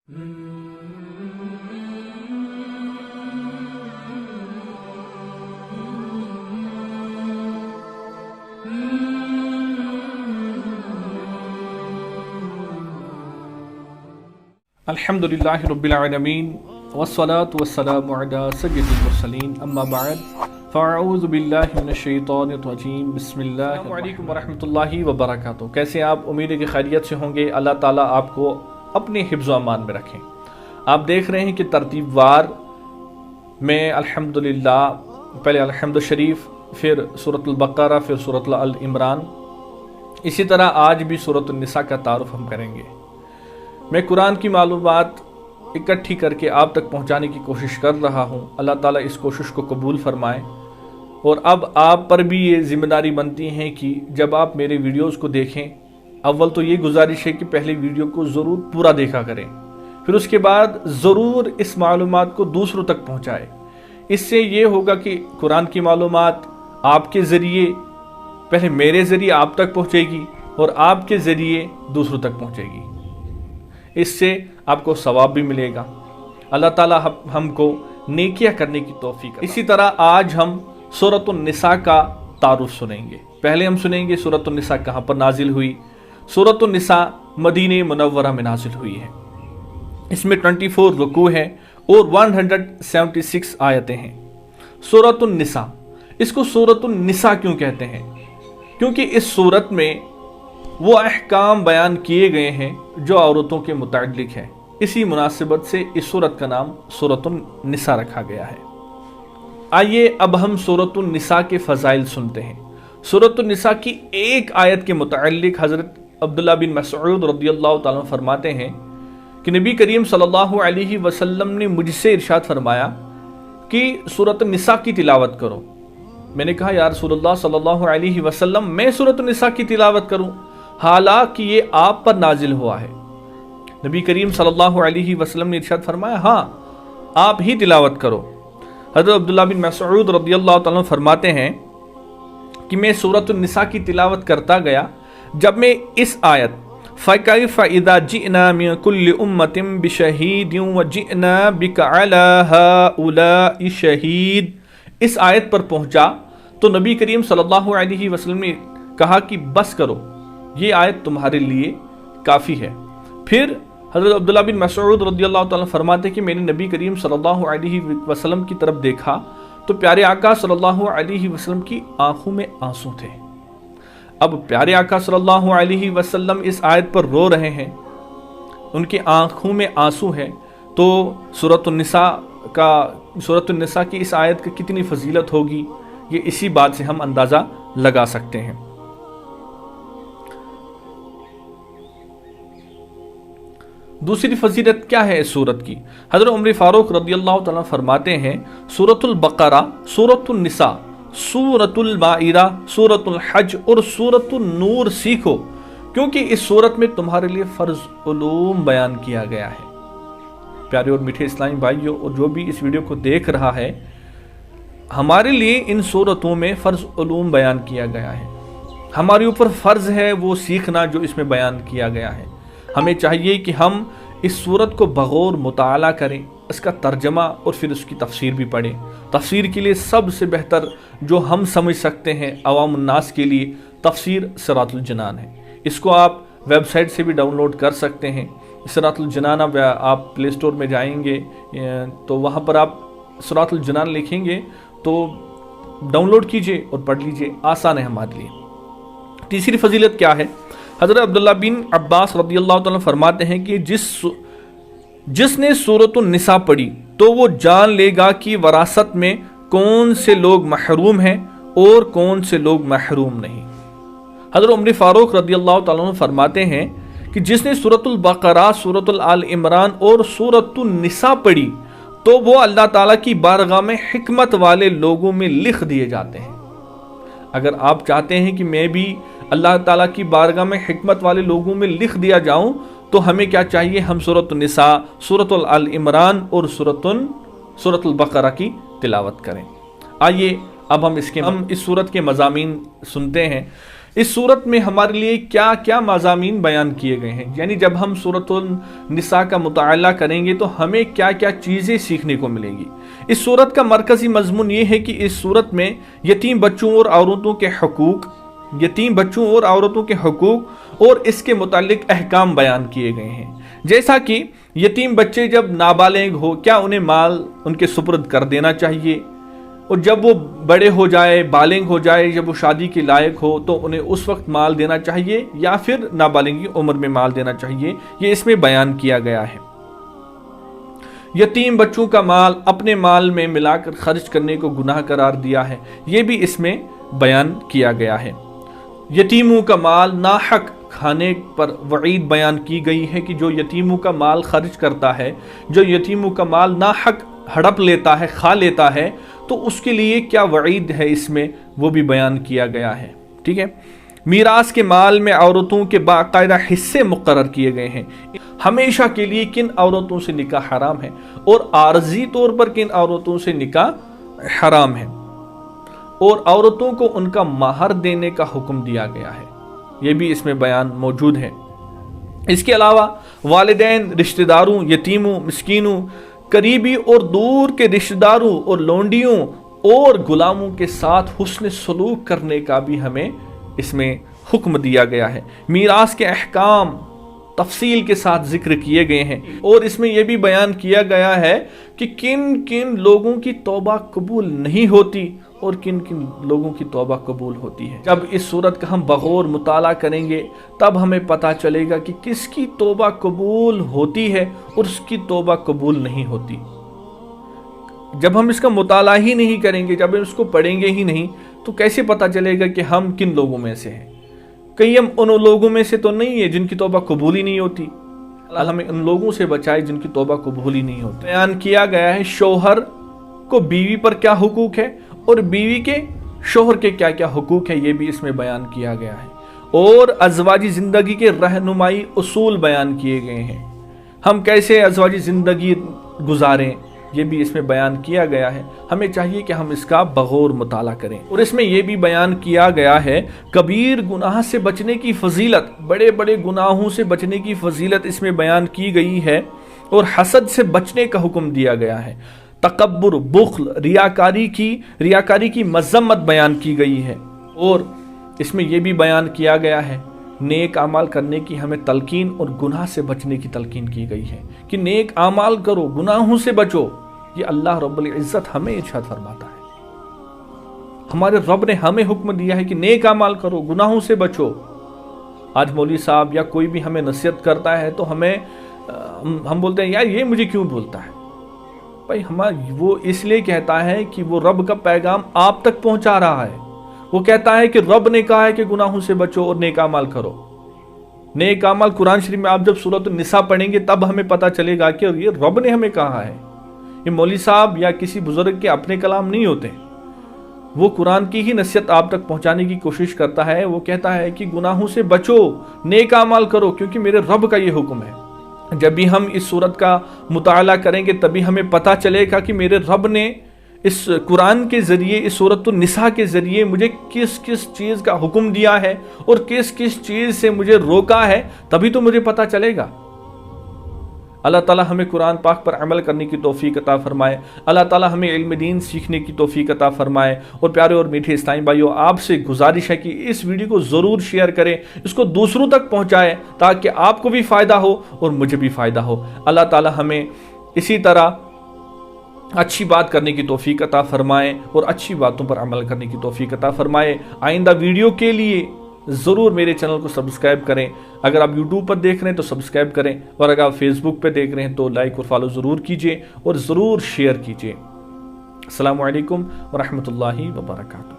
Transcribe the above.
الحمدللہ رب العالمین والصلاة والسلام علی سید المرسلین اما بعد فاعوذ باللہ من الشیطان الرجیم بسم اللہ السلام علیکم ورحمۃ اللہ وبرکاتہ۔ کیسے آپ؟ امید ہے کہ خیریت سے ہوں گے۔ اللہ تعالیٰ آپ کو اپنے حفظ و امان میں رکھیں۔ آپ دیکھ رہے ہیں کہ ترتیب وار میں الحمدللہ پہلے الحمد شریف، پھر سورۃ البقرہ، پھر سورۃ آل عمران، اسی طرح آج بھی سورۃ النساء کا تعارف ہم کریں گے۔ میں قرآن کی معلومات اکٹھی کر کے آپ تک پہنچانے کی کوشش کر رہا ہوں۔ اللہ تعالیٰ اس کوشش کو قبول فرمائے۔ اور اب آپ پر بھی یہ ذمہ داری بنتی ہے کہ جب آپ میرے ویڈیوز کو دیکھیں، اول تو یہ گزارش ہے کہ پہلے ویڈیو کو ضرور پورا دیکھا کریں، پھر اس کے بعد ضرور اس معلومات کو دوسروں تک پہنچائیں۔ اس سے یہ ہوگا کہ قرآن کی معلومات آپ کے ذریعے، پہلے میرے ذریعے آپ تک پہنچے گی اور آپ کے ذریعے دوسروں تک پہنچے گی۔ اس سے آپ کو ثواب بھی ملے گا۔ اللہ تعالیٰ ہم کو نیکیاں کرنے کی توفیق۔ اسی طرح آج ہم سورۃ النساء کا تعارف سنیں گے۔ پہلے ہم سنیں گے سورۃ النساء کہاں پر نازل ہوئی۔ سورۃ النساء مدینہ منورہ میں نازل ہوئی ہے۔ اس میں 24 رکوع ہیں اور 176 آیتیں ہیں۔ سورۃ النساء، اس کو سورۃ النساء کیوں کہتے ہیں؟ کیونکہ اس سورت میں وہ احکام بیان کیے گئے ہیں جو عورتوں کے متعلق ہے۔ اسی مناسبت سے اس سورت کا نام سورۃ النساء رکھا گیا ہے۔ آئیے اب ہم سورۃ النساء کے فضائل سنتے ہیں۔ سورۃ النساء کی ایک آیت کے متعلق حضرت عبداللہ بن مسعود رضی اللہ تعالیٰ عنہ فرماتے ہیں کہ نبی کریم صلی اللہ علیہ وسلم نے مجھ سے ارشاد فرمایا کہ سورۃ النساء کی تلاوت کرو۔ میں نے کہا یا رسول اللہ صلی اللہ علیہ وسلم، میں سورۃ النساء کی تلاوت کروں حالانکہ یہ آپ پر نازل ہوا ہے؟ نبی کریم صلی اللہ علیہ وسلم نے ارشاد فرمایا ہاں، آپ ہی تلاوت کرو۔ حضرت عبداللہ بن مسعود رضی اللہ تعالیٰ عنہ فرماتے ہیں کہ میں سورۃ النساء کی تلاوت کرتا گیا، جب میں اس آیت فَكَيْفَ إِذَا جِئْنَا مِنْ كُلِّ أُمَّةٍ بِشَهِيدٍ وَجِئْنَا بِكَ عَلَى هَؤُلَاءِ شَهِيدٍ اس آیت پر پہنچا تو نبی کریم صلی اللہ علیہ وسلم نے کہا کہ بس کرو، یہ آیت تمہارے لیے کافی ہے۔ پھر حضرت عبداللہ بن مسعود رضی اللہ تعالیٰ فرماتے کہ میں نے نبی کریم صلی اللہ علیہ وسلم کی طرف دیکھا تو پیارے آقا صلی اللہ علیہ وسلم کی آنکھوں میں آنسو تھے۔ اب پیارے آقا صلی اللہ علیہ وسلم اس آیت پر رو رہے ہیں، ان کی آنکھوں میں آنسو ہے، تو سورۃ النساء کی اس آیت کی کتنی فضیلت ہوگی، یہ اسی بات سے ہم اندازہ لگا سکتے ہیں۔ دوسری فضیلت کیا ہے اس سورت کی؟ حضرت عمر فاروق رضی اللہ تعالیٰ فرماتے ہیں سورۃ البقرہ، سورۃ النساء، سورۃ المائدہ، سورۃ الحج اور سورۃ النور سیکھو، کیونکہ اس سورت میں تمہارے لیے فرض علوم بیان کیا گیا ہے۔ پیارے اور میٹھے اسلامی بھائیوں اور جو بھی اس ویڈیو کو دیکھ رہا ہے، ہمارے لیے ان سورتوں میں فرض علوم بیان کیا گیا ہے۔ ہمارے اوپر فرض ہے وہ سیکھنا جو اس میں بیان کیا گیا ہے۔ ہمیں چاہیے کہ ہم اس سورت کو بغور مطالعہ کریں، اس کا ترجمہ اور پھر اس کی تفسیر بھی پڑھیں۔ تفسیر کے لیے سب سے بہتر جو ہم سمجھ سکتے ہیں عوام الناس کے لیے، تفسیر صراط الجنان ہے۔ اس کو آپ ویب سائٹ سے بھی ڈاؤن لوڈ کر سکتے ہیں۔ صراط الجنان آپ پلے اسٹور میں جائیں گے تو وہاں پر آپ صراط الجنان لکھیں گے تو ڈاؤن لوڈ کیجئے اور پڑھ لیجئے، آسان ہے ہمارے لیے۔ تیسری فضیلت کیا ہے؟ حضرت عبداللہ بن عباس رضی اللہ تعالیٰ فرماتے ہیں کہ جس نے سورۃ النساء پڑھی تو وہ جان لے گا کہ وراثت میں کون سے لوگ محروم ہیں اور کون سے لوگ محروم نہیں۔ حضرت عمر فاروق رضی اللہ تعالیٰ فرماتے ہیں کہ جس نے سورۃ البقرہ، سورۃ آل عمران اور سورۃ النساء پڑھی تو وہ اللہ تعالیٰ کی بارگاہ میں حکمت والے لوگوں میں لکھ دیے جاتے ہیں۔ اگر آپ چاہتے ہیں کہ میں بھی اللہ تعالیٰ کی بارگاہ میں حکمت والے لوگوں میں لکھ دیا جاؤں تو ہمیں کیا چاہیے؟ ہم سورۃ النساء، سورۃ آل عمران اور سورۃ البقرہ کی تلاوت کریں۔ آئیے اب ہم اس سورت کے مضامین سنتے ہیں۔ इस सूरत में हमारे लिए क्या क्या मज़ामीन बयान किए गए हैं, यानी जब हम सूरतुल निसा का मुताला करेंगे तो हमें क्या क्या चीज़ें सीखने को मिलेंगी। इस सूरत का मरकज़ी मजमून ये है कि इस सूरत में यतीम बच्चों और औरतों के हुकूक, यतीम बच्चों और औरतों के हुकूक और इसके मुतालिक अहकाम बयान किए गए हैं। जैसा कि यतीम बच्चे जब नाबालिग हो क्या उन्हें माल उनके सुपुर्द कर देना चाहिए, और जब वो बड़े हो जाए, बालिग हो जाए, जब वो शादी के लायक हो तो उन्हें उस वक्त माल देना चाहिए या फिर नाबालिग की उम्र में माल देना चाहिए, ये इसमें बयान किया गया है। यतीम बच्चों का माल अपने माल में मिलाकर खर्च करने को गुनाह करार दिया है, ये भी इसमें बयान किया गया है। यतीमों का माल नाहक खाने पर वईद बयान की गई है कि जो यतीमों का माल खर्च करता है, जो यतीमों का माल नाहक हड़प लेता है, खा लेता है, तो उसके लिए क्या वईद है इसमें, वो भी बयान किया गया है। ठीक है। मीरास के माल में औरतों के बाकायदा हिस्से मुकर्रर किए गए हैं। हमेशा के लिए किन औरतों से निकाह हराम है और आर्जी तौर पर किन औरतों से निकाह हराम है, और औरतों को उनका महर देने का हुक्म दिया गया है, ये भी इसमें बयान मौजूद है। इसके अलावा वालिदैन, रिश्तेदारों, यतीमों, मिस्कीनों, करीबी और दूर के रिश्तेदारों और लोंडियों और गुलामों के साथ हुस्न सलूक करने का भी हमें इसमें हुक्म दिया गया है। मीरास के अहकाम तफसील के साथ जिक्र किए गए हैं, और इसमें यह भी बयान किया गया है कि किन किन लोगों की तौबा कबूल नहीं होती और किन किन लोगों की तौबा कबूल होती है। जब इस सूरत का हम बगौर मुताला करेंगे तब हमें पता चलेगा कि किसकी तौबा कबूल होती है और उसकी तौबा कबूल नहीं होती। जब हम इसका मुताला ही नहीं करेंगे, जब हम इसको पढ़ेंगे ही नहीं, तो कैसे पता चलेगा कि हम किन लोगों में से हैं। कहीं हम उन लोगों में से तो नहीं है जिनकी तौबा कबूल ही नहीं होती। अल्लाह हमें उन लोगों से बचाए जिनकी तौबा कबूल ही नहीं होती। बयान किया गया है शौहर को बीवी पर क्या हुकूक है और बीवी के शौहर के क्या क्या हुकूक है, ये भी इसमें बयान किया गया है। और अज़वाजी ज़िंदगी के रहनुमाई उसूल बयान किए गए हैं। हम कैसे अज़वाजी ज़िंदगी गुजारें, ये भी इसमें बयान किया गया है। हमें चाहिए कि हम इसका बगौर मुताला करें। और इसमें यह भी बयान किया गया है कबीर गुनाह से बचने की फजीलत, बड़े बड़े गुनाहों से बचने की फजीलत इसमें बयान की गई है, और हसद से बचने का हुक्म दिया गया है। तकब्बुर, बुख्ल, रियाकारी की मजम्मत बयान की गई है। और इसमें यह भी बयान किया गया है नेक आमाल करने की हमें तलकीन और गुनाह से बचने की तलकीन की गई है कि नेक आमाल करो, गुनाहों से बचो। ये अल्लाह रब्बुल इज्जत हमें इरशाद फरमाता है। हमारे रब ने हमें हुक्म दिया है कि नेक आमाल करो, गुनाहों से बचो। आज मौलवी साहब या कोई भी हमें नसीहत करता है तो हम बोलते हैं यार ये मुझे क्यों बोलता है। भाई वो इसलिए कहता है कि वो रब का पैगाम आप तक पहुंचा रहा है। वो कहता है कि रब ने कहा है कि गुनाहों से बचो और नेक अमाल करो। नेक अमाल कुरान शरीफ में आप जब सूरत निसा पढ़ेंगे तब हमें पता चलेगा कि ये रब ने हमें कहा है। ये मौलवी साहब या किसी बुजुर्ग के अपने कलाम नहीं होते। वो कुरान की ही नसीहत आप तक पहुंचाने की कोशिश करता है। वो कहता है कि गुनाहों से बचो, नेक अमाल करो, क्योंकि मेरे रब का ये हुक्म है। जब भी हम इस सूरत का मुताला करेंगे तभी हमें पता चलेगा कि मेरे रब ने इस कुरान के ज़रिए, इस सूरतुन निसा के ज़रिए मुझे किस किस चीज़ का हुक्म दिया है और किस किस चीज़ से मुझे रोका है, तभी तो मुझे पता चलेगा। अल्लाह ताला हमें कुरान पाक पर अमल करने की तौफीक अता फरमाए। अल्लाह ताला हमें इल्म दीन सीखने की तौफीक अता फरमाए। और प्यारे और मीठे इस्लामी भाइयों, आपसे गुजारिश है कि इस वीडियो को ज़रूर शेयर करें, इसको दूसरों तक पहुँचाएँ ताकि आपको भी फ़ायदा हो और मुझे भी फ़ायदा हो। अल्लाह ताला हमें इसी तरह अच्छी बात करने की तौफीक अता फरमाए और अच्छी बातों पर अमल करने की तौफीक अता फरमाए। आइंदा वीडियो के लिए ज़रूर मेरे चैनल को सब्सक्राइब करें। अगर आप यूट्यूब पर देख रहे हैं तो सब्सक्राइब करें, और अगर आप फेसबुक पर देख रहे हैं तो लाइक और फॉलो ज़रूर कीजिए और ज़रूर शेयर कीजिए। अस्सलामु अलैकुम व रहमतुल्लाहि व बरकातहू।